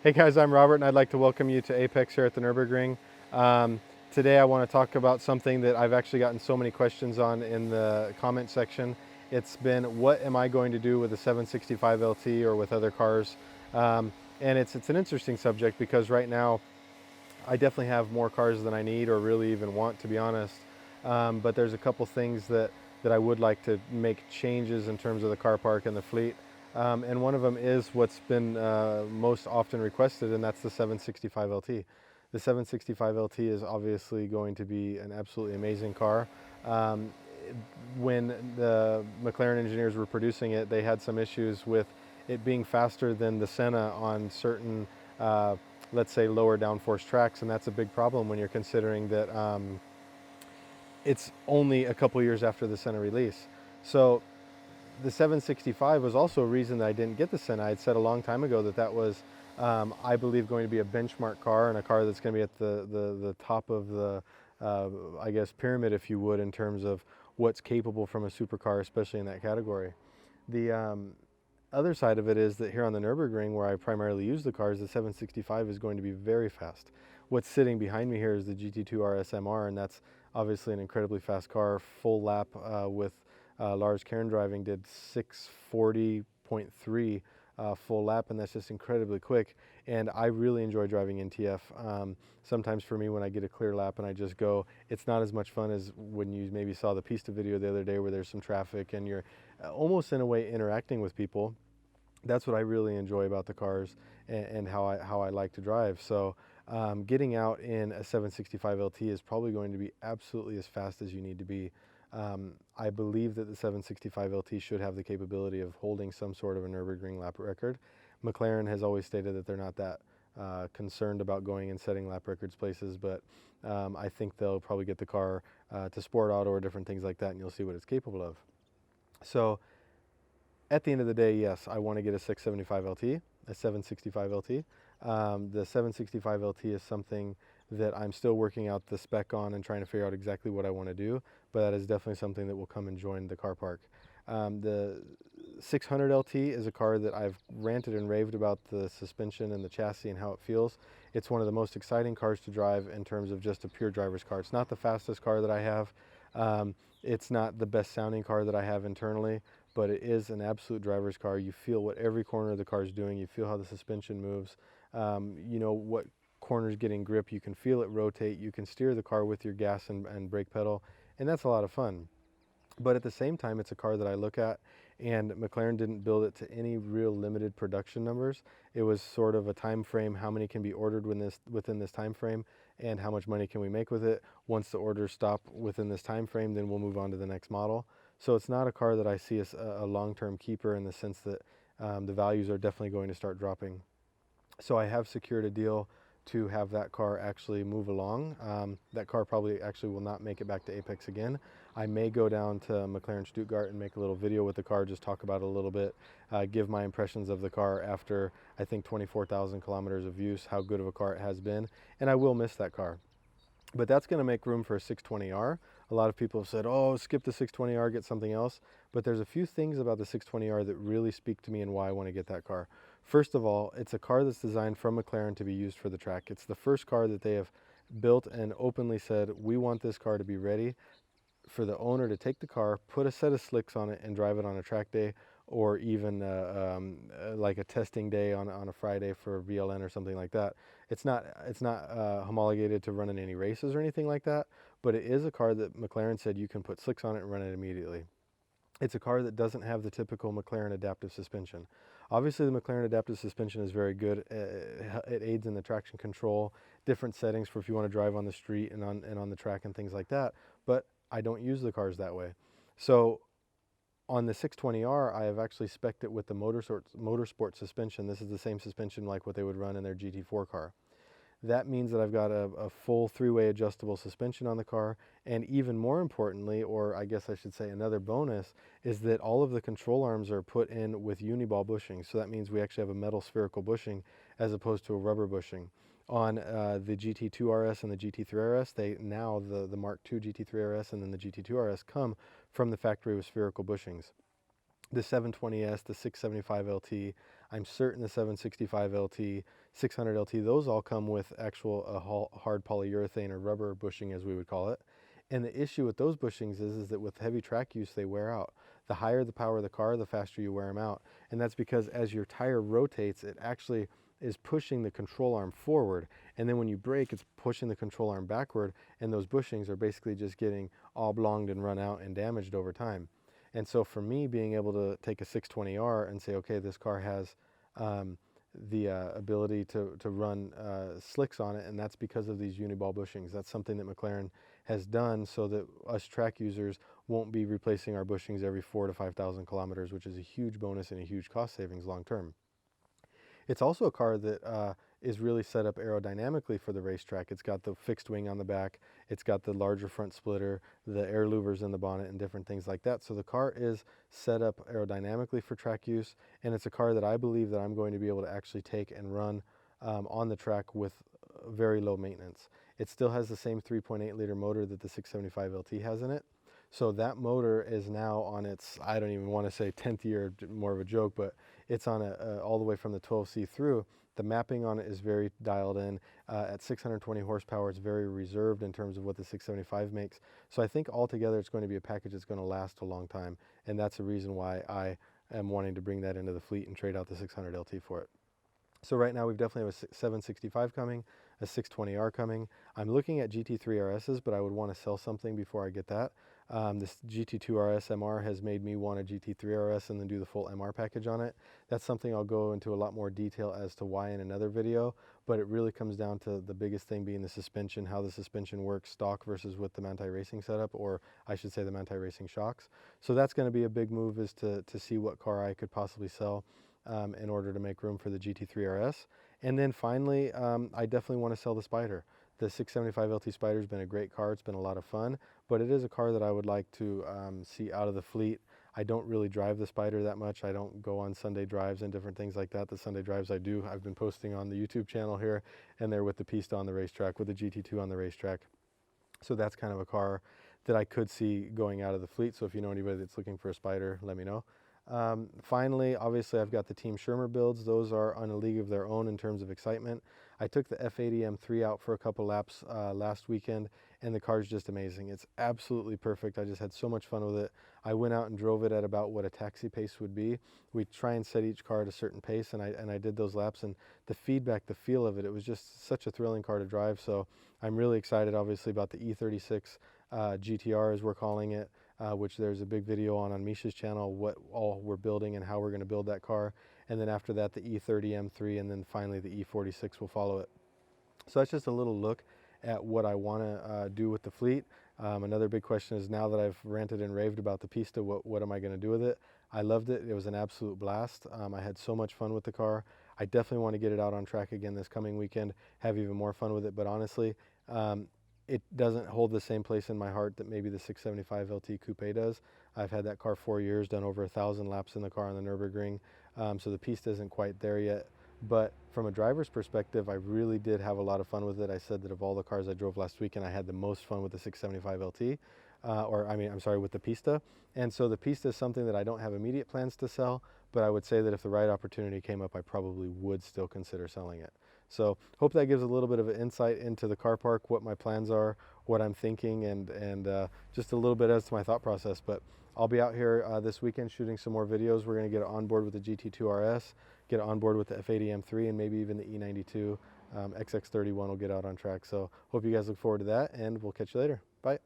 Hey guys, I'm Robert and I'd like to welcome you to Apex here at the Nürburgring. Today I want to talk about something that I've actually gotten so many questions on in the comment section. It's been, what am I going to do with the 765 LT or with other cars? And it's an interesting subject because right now I definitely have more cars than I need or really even want, to be honest. But there's a couple things that I would like to make changes in terms of the car park and the fleet. And one of them is what's been most often requested, and that's the 765 LT. The 765 LT is obviously going to be an absolutely amazing car. Um, when the McLaren engineers were producing it, they had some issues with it being faster than the Senna on certain, let's say, lower downforce tracks, and that's a big problem when you're considering that it's only a couple years after the Senna release. So the 765 was also a reason that I didn't get the Senna. I had said a long time ago that that was, I believe, going to be a benchmark car and a car that's going to be at the top of the, I guess, pyramid, if you would, in terms of what's capable from a supercar, especially in that category. The other side of it is that here on the Nürburgring, where I primarily use the cars, the 765 is going to be very fast. What's sitting behind me here is the GT3 RS MR, and that's obviously an incredibly fast car. Full lap with Lars Kern driving did 640.3 full lap, and that's just incredibly quick. And I really enjoy driving NTF. Sometimes for me, when I get a clear lap and I just go, it's not as much fun as when you maybe saw the Pista video the other day where there's some traffic and you're almost in a way interacting with people. That's what I really enjoy about the cars and how I like to drive. So getting out in a 765 LT is probably going to be absolutely as fast as you need to be. I believe that the 765 LT should have the capability of holding some sort of a Nürburgring lap record. McLaren has always stated that they're not that concerned about going and setting lap records places, but I think they'll probably get the car to Sport Auto or different things like that, and you'll see what it's capable of. So at the end of the day, yes, I want to get a 675 LT, a 765 LT. The 765 LT is something that I'm still working out the spec on and trying to figure out exactly what I want to do, but that is definitely something that will come and join the car park. The 600 LT is a car that I've ranted and raved about the suspension and the chassis and how it feels. It's one of the most exciting cars to drive in terms of just a pure driver's car. It's not the fastest car that I have. It's not the best sounding car that I have internally, but it is an absolute driver's car. You feel what every corner of the car is doing. You feel how the suspension moves. You know what corners getting grip. You can feel it rotate. You can steer the car with your gas and brake pedal, and that's a lot of fun. But at the same time, it's a car that I look at, and McLaren didn't build it to any real limited production numbers. It was sort of a time frame, how many can be ordered within this time frame, and how much money can we make with it. Once the orders stop within this time frame, then we'll move on to the next model. So it's not a car that I see as a long-term keeper in the sense that the values are definitely going to start dropping. So I have secured a deal to have that car actually move along. That car probably actually will not make it back to Apex again. I may go down to McLaren Stuttgart and make a little video with the car, just talk about it a little bit, give my impressions of the car after I think 24,000 kilometers of use, how good of a car it has been, and I will miss that car. But that's going to make room for a 620R. A lot of people have said, oh, skip the 620R, get something else. But there's a few things about the 620R that really speak to me and why I want to get that car. First of all, it's a car that's designed from McLaren to be used for the track. It's the first car that they have built and openly said, we want this car to be ready for the owner to take the car, put a set of slicks on it, and drive it on a track day, or even like a testing day on a Friday for VLN or something like that. It's not homologated to run in any races or anything like that, but it is a car that McLaren said you can put slicks on it and run it immediately. It's a car that doesn't have the typical McLaren adaptive suspension. Obviously, the McLaren adaptive suspension is very good. It aids in the traction control, different settings for if you want to drive on the street and on the track and things like that. But I don't use the cars that way. So on the 620R, I have actually spec'd it with the motorsport suspension. This is the same suspension like what they would run in their GT4 car. That means that I've got a full three-way adjustable suspension on the car, and even more importantly, or I guess I should say another bonus, is that all of the control arms are put in with uniball bushing. So that means we actually have a metal spherical bushing as opposed to a rubber bushing. On the GT2 RS and the GT3 RS, the Mark II GT3 RS and then the GT2 RS come from the factory with spherical bushings. The 720S, the 675 LT, I'm certain the 765 LT, 600 LT, those all come with actual hard polyurethane or rubber bushing, as we would call it. And the issue with those bushings is that with heavy track use, they wear out. The higher the power of the car, the faster you wear them out. And that's because as your tire rotates, it actually is pushing the control arm forward. And then when you brake, it's pushing the control arm backward. And those bushings are basically just getting oblonged and run out and damaged over time. And so for me, being able to take a 620R and say, okay, this car has the ability to run slicks on it, and that's because of these uniball bushings. That's something that McLaren has done so that us track users won't be replacing our bushings every 4,000 to 5,000 kilometers, which is a huge bonus and a huge cost savings long term. It's also a car that is really set up aerodynamically for the racetrack. It's got the fixed wing on the back, it's got the larger front splitter, the air louvers in the bonnet, and different things like that. So the car is set up aerodynamically for track use, and it's a car that I believe that I'm going to be able to actually take and run on the track with very low maintenance. It still has the same 3.8 liter motor that the 675 LT has in it. So that motor is now on its, I don't even want to say 10th year, more of a joke, but it's on all the way from the 12C through. The mapping on it is very dialed in. At 620 horsepower, it's very reserved in terms of what the 675 makes. So I think altogether it's going to be a package that's going to last a long time. And that's the reason why I am wanting to bring that into the fleet and trade out the 600 LT for it. So right now we definitely have a 765 coming, a 620R coming. I'm looking at GT3 RSs, but I would want to sell something before I get that. This GT2 RS MR has made me want a GT3 RS and then do the full MR package on it. That's something I'll go into a lot more detail as to why in another video, but it really comes down to the biggest thing being the suspension, how the suspension works stock versus with the Manthey Racing setup, or I should say the Manthey Racing shocks. So that's going to be a big move, is to see what car I could possibly sell in order to make room for the GT3 RS. And then finally, I definitely want to sell the Spider. The 675 LT Spider has been a great car. It's been a lot of fun, but it is a car that I would like to see out of the fleet. I don't really drive the Spider that much. I don't go on Sunday drives and different things like that. The Sunday drives I do, I've been posting on the YouTube channel here, and they're with the Pista on the racetrack, with the GT2 on the racetrack. So that's kind of a car that I could see going out of the fleet. So if you know anybody that's looking for a Spider, let me know. Finally, obviously I've got the Team Schirmer builds. Those are on a league of their own in terms of excitement. I took the F80 M3 out for a couple laps last weekend, and the car's just amazing. It's absolutely perfect. I just had so much fun with it. I went out and drove it at about what a taxi pace would be. We try and set each car at a certain pace, and I did those laps, and the feedback, the feel of it, it was just such a thrilling car to drive. So I'm really excited, obviously, about the E36 GTR, as we're calling it. Which there's a big video on Misha's channel, what all we're building and how we're going to build that car. And then after that, the E30 M3, and then finally the E46 will follow it. So that's just a little look at what I want to do with the fleet. Another big question is, now that I've ranted and raved about the Pista, what am I going to do with it? I loved it. It was an absolute blast. I had so much fun with the car. I definitely want to get it out on track again this coming weekend, have even more fun with it. But honestly, it doesn't hold the same place in my heart that maybe the 675 LT Coupe does. I've had that car 4 years, done over 1,000 laps in the car on the Nürburgring, so the Pista isn't quite there yet. But from a driver's perspective, I really did have a lot of fun with it. I said that of all the cars I drove last weekend, I had the most fun with the 675 LT, with the Pista. And so the Pista is something that I don't have immediate plans to sell, but I would say that if the right opportunity came up, I probably would still consider selling it. So hope that gives a little bit of an insight into the car park, what my plans are, what I'm thinking, and just a little bit as to my thought process. But I'll be out here this weekend shooting some more videos. We're going to get on board with the GT2 RS, get on board with the F80 M3, and maybe even the E92 XX31 will get out on track. So hope you guys look forward to that, and we'll catch you later. Bye.